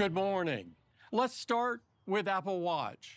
Good morning. Let's start with Apple Watch.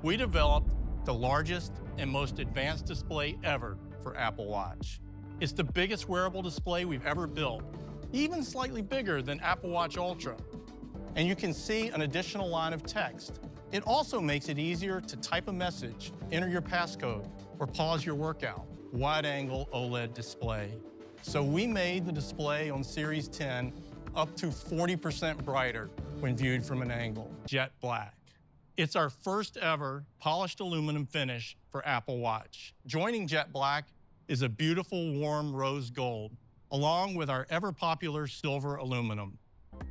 We developed the largest and most advanced display ever for Apple Watch. It's the biggest wearable display we've ever built, even slightly bigger than Apple Watch Ultra. And you can see an additional line of text. It also makes it easier to type a message, enter your passcode, or pause your workout. Wide-angle OLED display. So we made the display on Series 10 up to 40% brighter when viewed from an angle, jet black. It's our first ever polished aluminum finish for Apple Watch. Joining jet black is a beautiful warm rose gold, along with our ever-popular silver aluminum.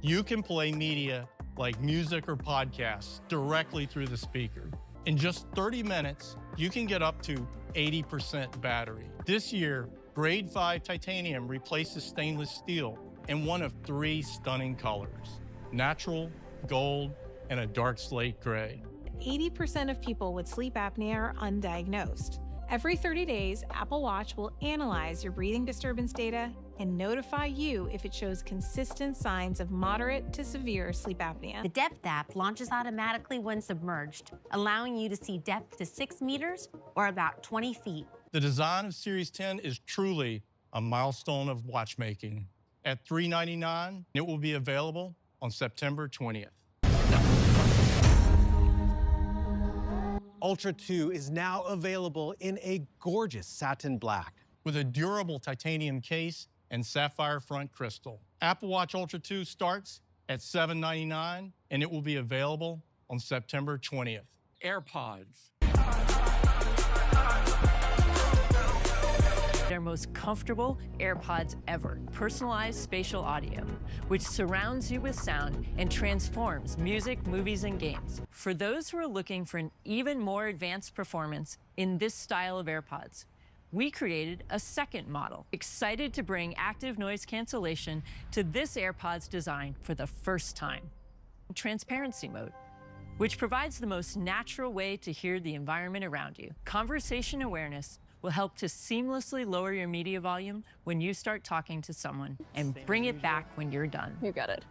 You can play media like music or podcasts directly through the speaker. In just 30 minutes, you can get up to 80% battery. This year, Grade 5 titanium replaces stainless steel in one of 3 stunning colors: natural, gold, and a dark slate gray. 80% of people with sleep apnea are undiagnosed. Every 30 days, Apple Watch will analyze your breathing disturbance data and notify you if it shows consistent signs of moderate to severe sleep apnea. The Depth app launches automatically when submerged, allowing you to see depth to 6 meters or about 20 feet. The design of Series 10 is truly a milestone of watchmaking. At $399, it will be available on September 20th. Ultra 2 is now available in a gorgeous satin black. With a durable titanium case and sapphire front crystal. Apple Watch Ultra 2 starts at $799, and it will be available on September 20th. AirPods. Their most comfortable AirPods ever. Personalized spatial audio, which surrounds you with sound and transforms music, movies, and games. For those who are looking for an even more advanced performance in this style of AirPods, we created a second model, excited to bring active noise cancellation to this AirPods design for the first time. Transparency mode, which provides the most natural way to hear the environment around you. Conversation awareness will help to seamlessly lower your media volume when you start talking to someone and bring it back when you're done. You got it.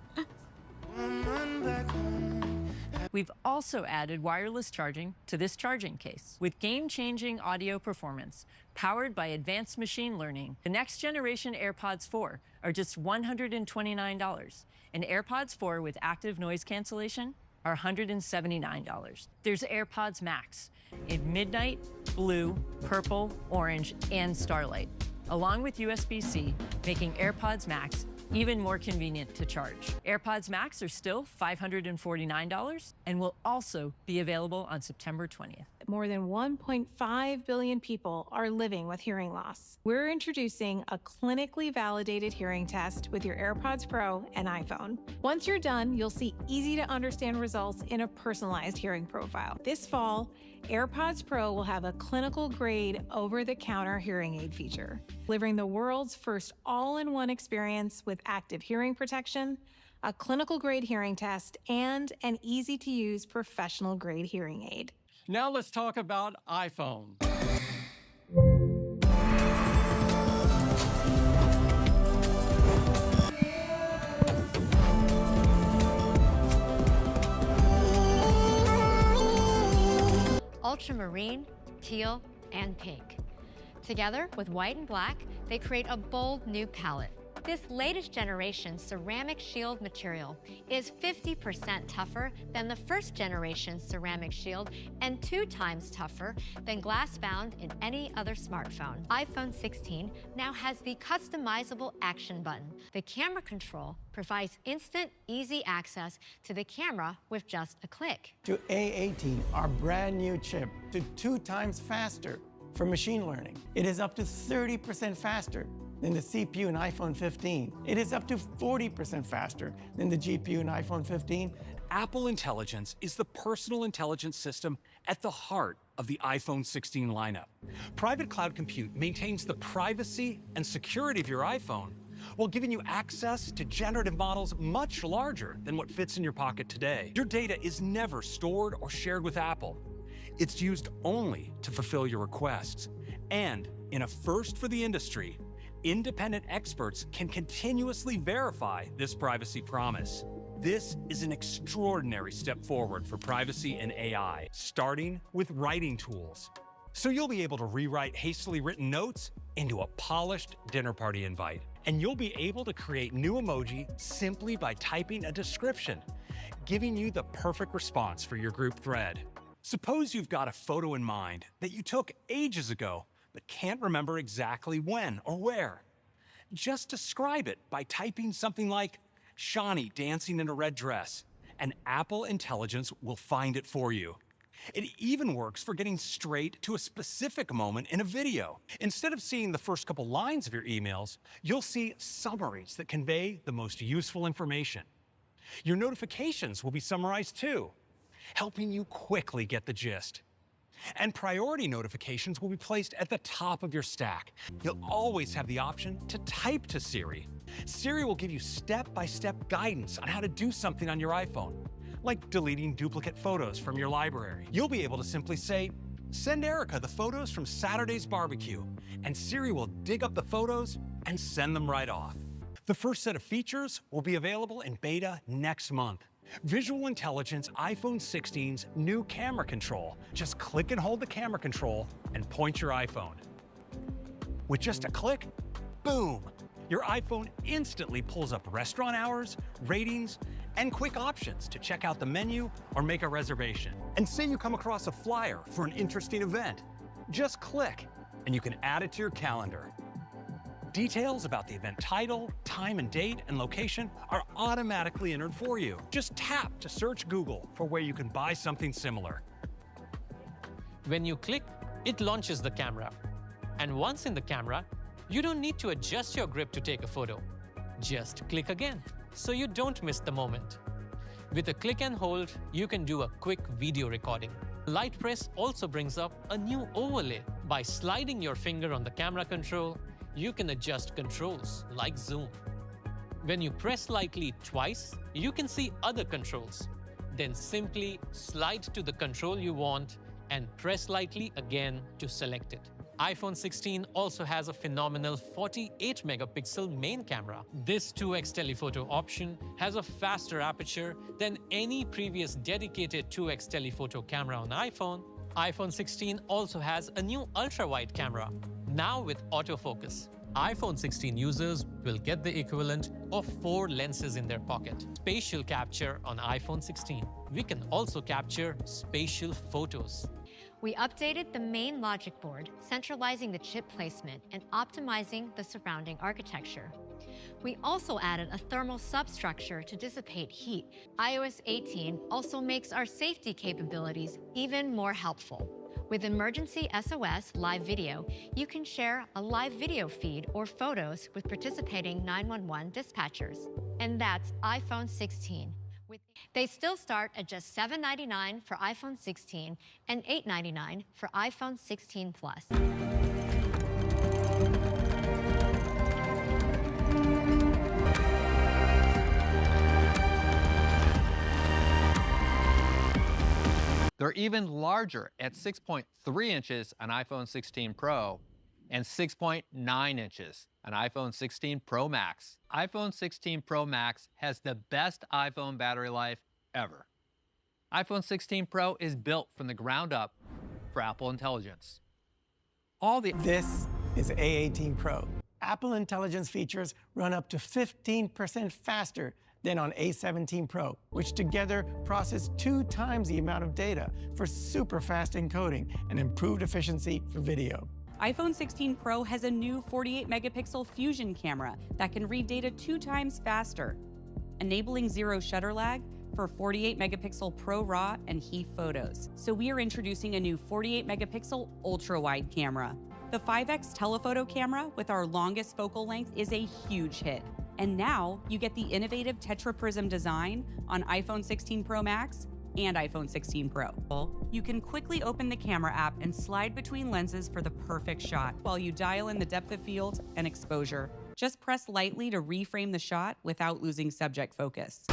We've also added wireless charging to this charging case. With game-changing audio performance, powered by advanced machine learning, the next generation AirPods 4 are just $129, and AirPods 4 with active noise cancellation are $179. There's AirPods Max in midnight, blue, purple, orange, and starlight, along with USB-C, making AirPods Max even more convenient to charge. AirPods Max are still $549 and will also be available on September 20th. More than 1.5 billion people are living with hearing loss. We're introducing a clinically validated hearing test with your AirPods Pro and iPhone. Once you're done, you'll see easy-to-understand results in a personalized hearing profile. This fall, AirPods Pro will have a clinical-grade, over-the-counter hearing aid feature, delivering the world's first all-in-one experience with active hearing protection, a clinical-grade hearing test, and an easy-to-use professional-grade hearing aid. Now let's talk about iPhone. Ultramarine, teal, and pink. Together with white and black, they create a bold new palette. This latest generation ceramic shield material is 50% tougher than the first generation ceramic shield and 2 times tougher than glass found in any other smartphone. iPhone 16 now has the customizable action button. The camera control provides instant, easy access to the camera with just a click. To A18, our brand new chip, to 2 times faster for machine learning. It is up to 30% faster than the CPU in iPhone 15. It is up to 40% faster than the GPU in iPhone 15. Apple Intelligence is the personal intelligence system at the heart of the iPhone 16 lineup. Private cloud compute maintains the privacy and security of your iPhone while giving you access to generative models much larger than what fits in your pocket today. Your data is never stored or shared with Apple. It's used only to fulfill your requests. And in a first for the industry, independent experts can continuously verify this privacy promise. This is an extraordinary step forward for privacy and AI, starting with writing tools. So you'll be able to rewrite hastily written notes into a polished dinner party invite. And you'll be able to create new emoji simply by typing a description, giving you the perfect response for your group thread. Suppose you've got a photo in mind that you took ages ago, but can't remember exactly when or where. Just describe it by typing something like Shawnee dancing in a red dress, and Apple Intelligence will find it for you. It even works for getting straight to a specific moment in a video. Instead of seeing the first couple lines of your emails, you'll see summaries that convey the most useful information. Your notifications will be summarized too, helping you quickly get the gist. And priority notifications will be placed at the top of your stack. You'll always have the option to type to Siri. Siri will give you step-by-step guidance on how to do something on your iPhone, like deleting duplicate photos from your library. You'll be able to simply say, "Send Erica the photos from Saturday's barbecue," and Siri will dig up the photos and send them right off. The first set of features will be available in beta next month. Visual Intelligence iPhone 16's new camera control. Just click and hold the camera control and point your iPhone. With just a click, boom, your iPhone instantly pulls up restaurant hours, ratings, and quick options to check out the menu or make a reservation. And say you come across a flyer for an interesting event. Just click, and you can add it to your calendar. Details about the event title, time and date, and location are automatically entered for you. Just tap to search Google for where you can buy something similar. When you click, it launches the camera. And once in the camera, you don't need to adjust your grip to take a photo. Just click again, so you don't miss the moment. With a click and hold, you can do a quick video recording. Light press also brings up a new overlay. By sliding your finger on the camera control, you can adjust controls like zoom. When you press lightly twice, you can see other controls. Then simply slide to the control you want and press lightly again to select it. iPhone 16 also has a phenomenal 48-megapixel main camera. This 2x telephoto option has a faster aperture than any previous dedicated 2x telephoto camera on iPhone. iPhone 16 also has a new ultra-wide camera, now with autofocus. iPhone 16 users will get the equivalent of 4 lenses in their pocket. Spatial capture on iPhone 16. We can also capture spatial photos. We updated the main logic board, centralizing the chip placement and optimizing the surrounding architecture. We also added a thermal substructure to dissipate heat. iOS 18 also makes our safety capabilities even more helpful. With Emergency SOS Live Video, you can share a live video feed or photos with participating 911 dispatchers. And that's iPhone 16. They still start at just $799 for iPhone 16 and $899 for iPhone 16 Plus. They're even larger at 6.3 inches on iPhone 16 Pro and 6.9 inches on iPhone 16 Pro Max. iPhone 16 Pro Max has the best iPhone battery life ever. iPhone 16 Pro is built from the ground up for Apple Intelligence. This is A18 Pro. Apple Intelligence features run up to 15% faster than on A17 Pro, which together process 2 times the amount of data for super fast encoding and improved efficiency for video. iPhone 16 Pro has a new 48-megapixel Fusion camera that can read data 2 times faster, enabling zero shutter lag for 48-megapixel Pro RAW and HEIF photos. So we are introducing a new 48-megapixel ultra-wide camera. The 5x telephoto camera with our longest focal length is a huge hit. And now you get the innovative tetraprism design on iPhone 16 Pro Max and iPhone 16 Pro. You can quickly open the camera app and slide between lenses for the perfect shot while you dial in the depth of field and exposure. Just press lightly to reframe the shot without losing subject focus.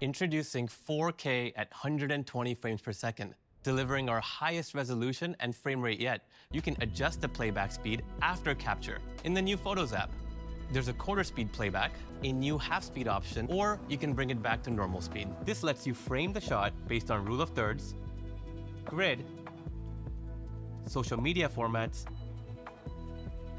Introducing 4K at 120 frames per second, delivering our highest resolution and frame rate yet. You can adjust the playback speed after capture in the new Photos app. There's a quarter speed playback, a new half speed option, or you can bring it back to normal speed. This lets you frame the shot based on rule of thirds, grid, social media formats,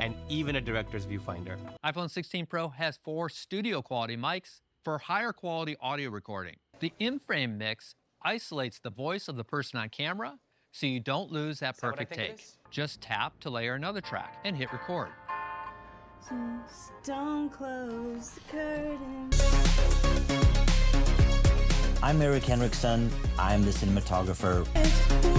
and even a director's viewfinder. iPhone 16 Pro has 4 studio quality mics for higher quality audio recording. The in-frame mix isolates the voice of the person on camera so you don't lose that perfect take. Just tap to layer another track and hit record. Just don't close the curtain. I'm Eric Henriksen. I'm the cinematographer.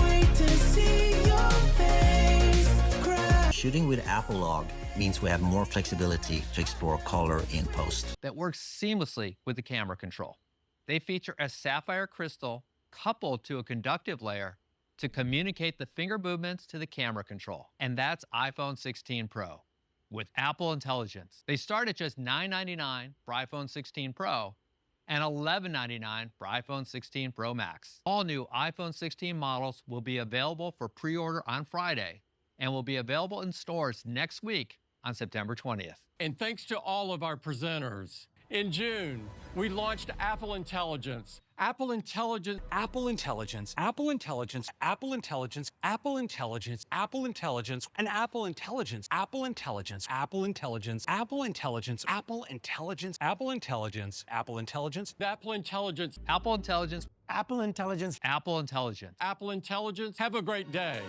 Wait to see your face cry. Shooting with Apple Log means we have more flexibility to explore color in post. That works seamlessly with the camera control. They feature a sapphire crystal coupled to a conductive layer to communicate the finger movements to the camera control. And that's iPhone 16 Pro with Apple Intelligence. They start at just $999 for iPhone 16 Pro and $1199 for iPhone 16 Pro Max. All new iPhone 16 models will be available for pre-order on Friday and will be available in stores next week on September 20th. And thanks to all of our presenters. In June, we launched Apple Intelligence. Apple Intelligence, Apple Intelligence, Apple Intelligence, Apple Intelligence, Apple Intelligence, Apple Intelligence, and Apple Intelligence, Apple Intelligence, Apple Intelligence, Apple Intelligence, Apple Intelligence, Apple Intelligence, Apple Intelligence, Apple Intelligence, Apple Intelligence, Apple Intelligence, Apple Intelligence. Apple Intelligence. Have a great day.